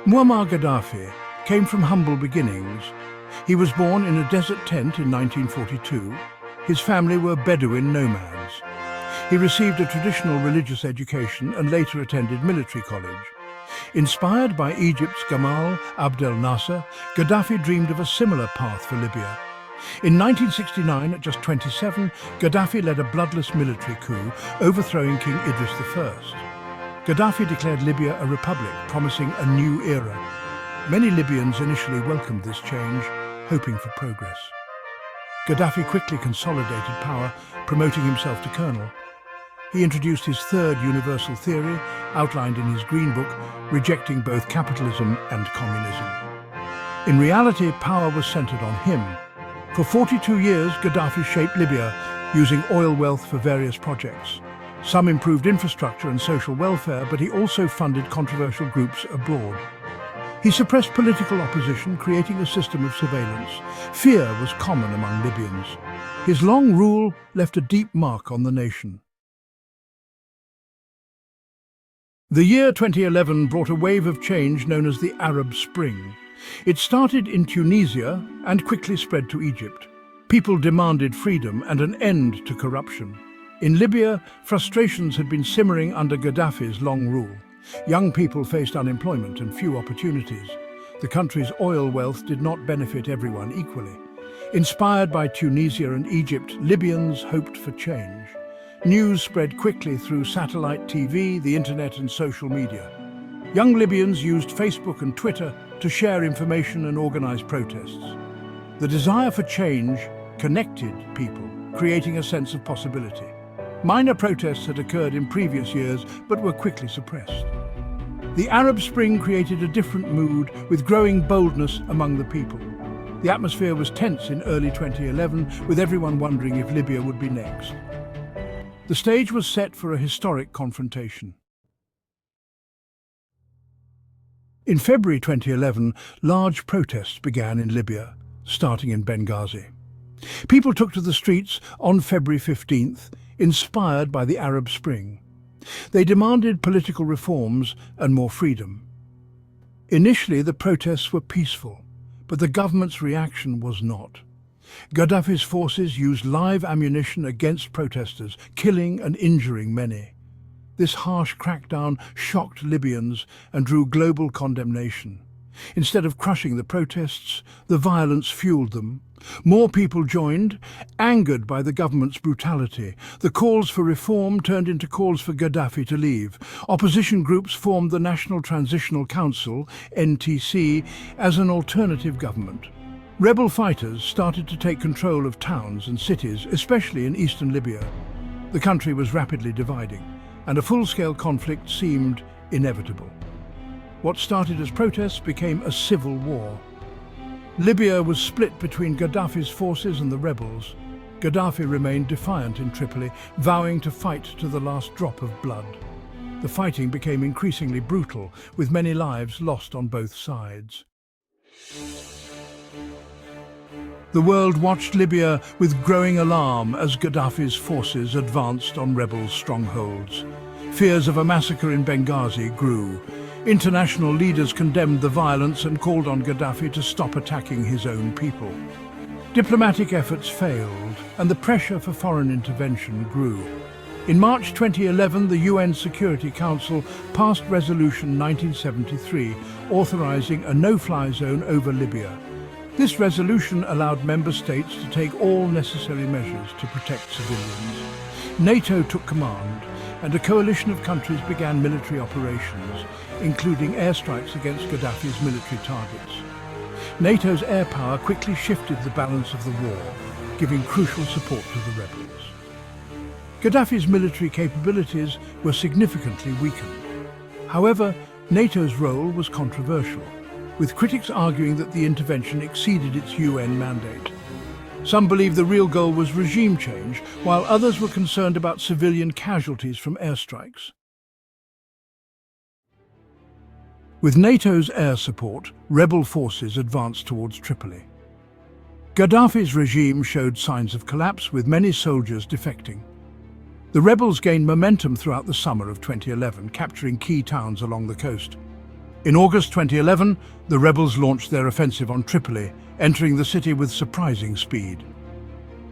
Muammar Gaddafi came from humble beginnings. He was born in a desert tent in 1942. His family were Bedouin nomads. He received a traditional religious education and later attended military college. Inspired by Egypt's Gamal Abdel Nasser, Gaddafi dreamed of a similar path for Libya. In 1969, at just 27, Gaddafi led a bloodless military coup, overthrowing King Idris I. Gaddafi declared Libya a republic, promising a new era. Many Libyans initially welcomed this change, hoping for progress. Gaddafi quickly consolidated power, promoting himself to colonel. He introduced his third universal theory, outlined in his Green Book, rejecting both capitalism and communism. In reality, power was centered on him. For 42 years, Gaddafi shaped Libya, using oil wealth for various projects. Some improved infrastructure and social welfare, but he also funded controversial groups abroad. He suppressed political opposition, creating a system of surveillance. Fear was common among Libyans. His long rule left a deep mark on the nation. The year 2011 brought a wave of change known as the Arab Spring. It started in Tunisia and quickly spread to Egypt. People demanded freedom and an end to corruption. In Libya, frustrations had been simmering under Gaddafi's long rule. Young people faced unemployment and few opportunities. The country's oil wealth did not benefit everyone equally. Inspired by Tunisia and Egypt, Libyans hoped for change. News spread quickly through satellite TV, the internet and social media. Young Libyans used Facebook and Twitter to share information and organize protests. The desire for change connected people, creating a sense of possibility. Minor protests had occurred in previous years, but were quickly suppressed. The Arab Spring created a different mood, with growing boldness among the people. The atmosphere was tense in early 2011, with everyone wondering if Libya would be next. The stage was set for a historic confrontation. In February 2011, large protests began in Libya, starting in Benghazi. People took to the streets on February 15th, inspired by the Arab Spring. They demanded political reforms and more freedom. Initially, the protests were peaceful, but the government's reaction was not. Gaddafi's forces used live ammunition against protesters, killing and injuring many. This harsh crackdown shocked Libyans and drew global condemnation. Instead of crushing the protests, the violence fueled them. More people joined, angered by the government's brutality. The calls for reform turned into calls for Gaddafi to leave. Opposition groups formed the National Transitional Council, NTC, as an alternative government. Rebel fighters started to take control of towns and cities, especially in eastern Libya. The country was rapidly dividing, and a full-scale conflict seemed inevitable. What started as protests became a civil war. Libya was split between Gaddafi's forces and the rebels. Gaddafi remained defiant in Tripoli, vowing to fight to the last drop of blood. The fighting became increasingly brutal, with many lives lost on both sides. The world watched Libya with growing alarm as Gaddafi's forces advanced on rebel strongholds. Fears of a massacre in Benghazi grew. International leaders condemned the violence and called on Gaddafi to stop attacking his own people. Diplomatic efforts failed, and the pressure for foreign intervention grew. In March 2011, the UN Security Council passed Resolution 1973, authorizing a no-fly zone over Libya. This resolution allowed member states to take all necessary measures to protect civilians. NATO took command, and a coalition of countries began military operations, including airstrikes against Gaddafi's military targets. NATO's air power quickly shifted the balance of the war, giving crucial support to the rebels. Gaddafi's military capabilities were significantly weakened. However, NATO's role was controversial, with critics arguing that the intervention exceeded its UN mandate. Some believe the real goal was regime change, while others were concerned about civilian casualties from airstrikes. With NATO's air support, rebel forces advanced towards Tripoli. Gaddafi's regime showed signs of collapse, with many soldiers defecting. The rebels gained momentum throughout the summer of 2011, capturing key towns along the coast. In August 2011, the rebels launched their offensive on Tripoli, entering the city with surprising speed.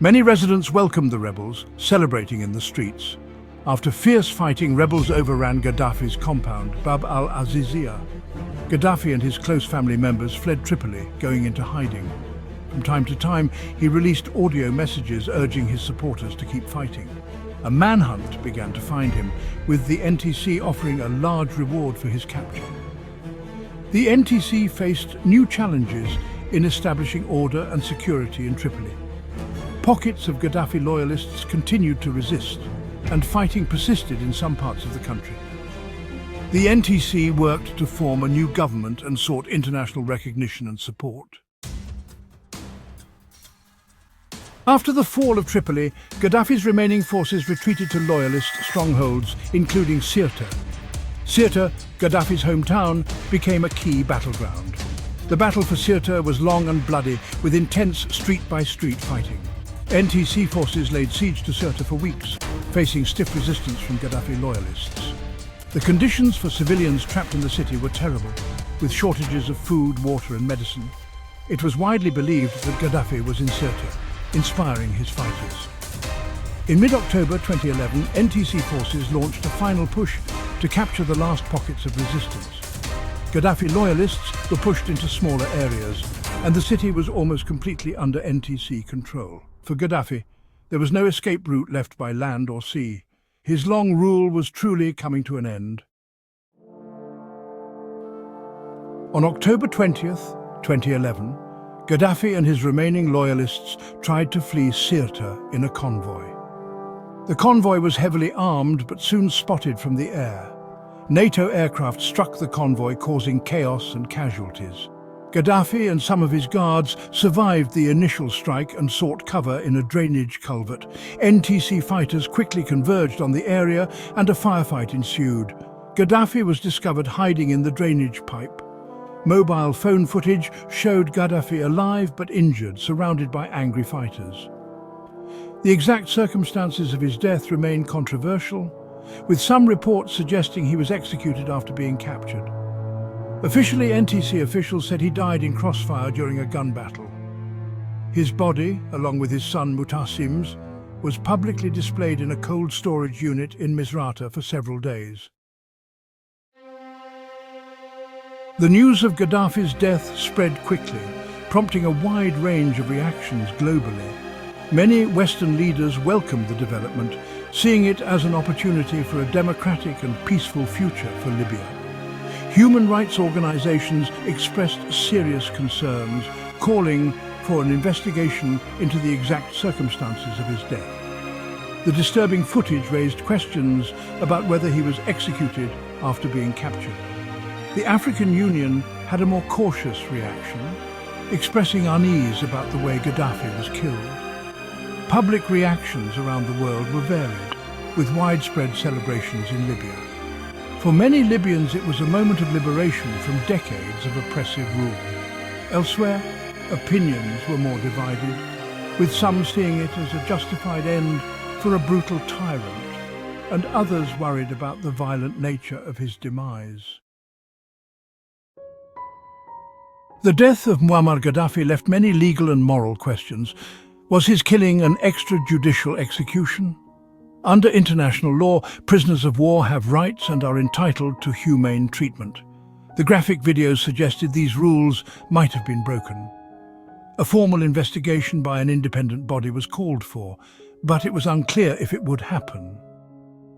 Many residents welcomed the rebels, celebrating in the streets. After fierce fighting, rebels overran Gaddafi's compound, Bab al-Azizia. Gaddafi and his close family members fled Tripoli, going into hiding. From time to time, he released audio messages urging his supporters to keep fighting. A manhunt began to find him, with the NTC offering a large reward for his capture. The NTC faced new challenges in establishing order and security in Tripoli. Pockets of Gaddafi loyalists continued to resist, and fighting persisted in some parts of the country. The NTC worked to form a new government and sought international recognition and support. After the fall of Tripoli, Gaddafi's remaining forces retreated to loyalist strongholds, including Sirte. Sirte, Gaddafi's hometown, became a key battleground. The battle for Sirte was long and bloody, with intense street-by-street fighting. NTC forces laid siege to Sirte for weeks, facing stiff resistance from Gaddafi loyalists. The conditions for civilians trapped in the city were terrible, with shortages of food, water and medicine. It was widely believed that Gaddafi was in Sirte, inspiring his fighters. In mid-October 2011, NTC forces launched a final push to capture the last pockets of resistance. Gaddafi loyalists were pushed into smaller areas, and the city was almost completely under NTC control. For Gaddafi, there was no escape route left by land or sea. His long rule was truly coming to an end. On October 20th, 2011, Gaddafi and his remaining loyalists tried to flee Sirte in a convoy. The convoy was heavily armed but soon spotted from the air. NATO aircraft struck the convoy, causing chaos and casualties. Gaddafi and some of his guards survived the initial strike and sought cover in a drainage culvert. NTC fighters quickly converged on the area and a firefight ensued. Gaddafi was discovered hiding in the drainage pipe. Mobile phone footage showed Gaddafi alive but injured, surrounded by angry fighters. The exact circumstances of his death remain controversial, with some reports suggesting he was executed after being captured. Officially, NTC officials said he died in crossfire during a gun battle. His body, along with his son Mutassim's, was publicly displayed in a cold storage unit in Misrata for several days. The news of Gaddafi's death spread quickly, prompting a wide range of reactions globally. Many Western leaders welcomed the development, seeing it as an opportunity for a democratic and peaceful future for Libya. Human rights organizations expressed serious concerns, calling for an investigation into the exact circumstances of his death. The disturbing footage raised questions about whether he was executed after being captured. The African Union had a more cautious reaction, expressing unease about the way Gaddafi was killed. Public reactions around the world were varied, with widespread celebrations in Libya. For many Libyans, it was a moment of liberation from decades of oppressive rule. Elsewhere, opinions were more divided, with some seeing it as a justified end for a brutal tyrant, and others worried about the violent nature of his demise. The death of Muammar Gaddafi left many legal and moral questions. Was his killing an extrajudicial execution? Under international law, prisoners of war have rights and are entitled to humane treatment. The graphic videos suggested these rules might have been broken. A formal investigation by an independent body was called for, but it was unclear if it would happen.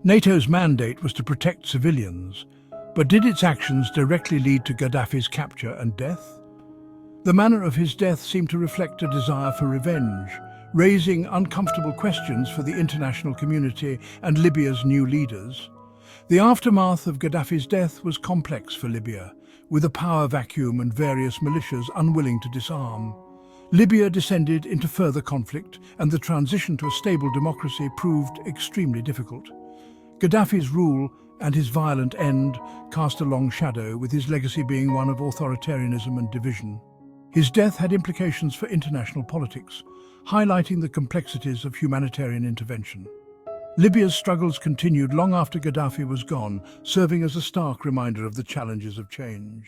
NATO's mandate was to protect civilians, but did its actions directly lead to Gaddafi's capture and death? The manner of his death seemed to reflect a desire for revenge, raising uncomfortable questions for the international community and Libya's new leaders. The aftermath of Gaddafi's death was complex for Libya, with a power vacuum and various militias unwilling to disarm. Libya descended into further conflict, and the transition to a stable democracy proved extremely difficult. Gaddafi's rule and his violent end cast a long shadow, with his legacy being one of authoritarianism and division. His death had implications for international politics, highlighting the complexities of humanitarian intervention. Libya's struggles continued long after Gaddafi was gone, serving as a stark reminder of the challenges of change.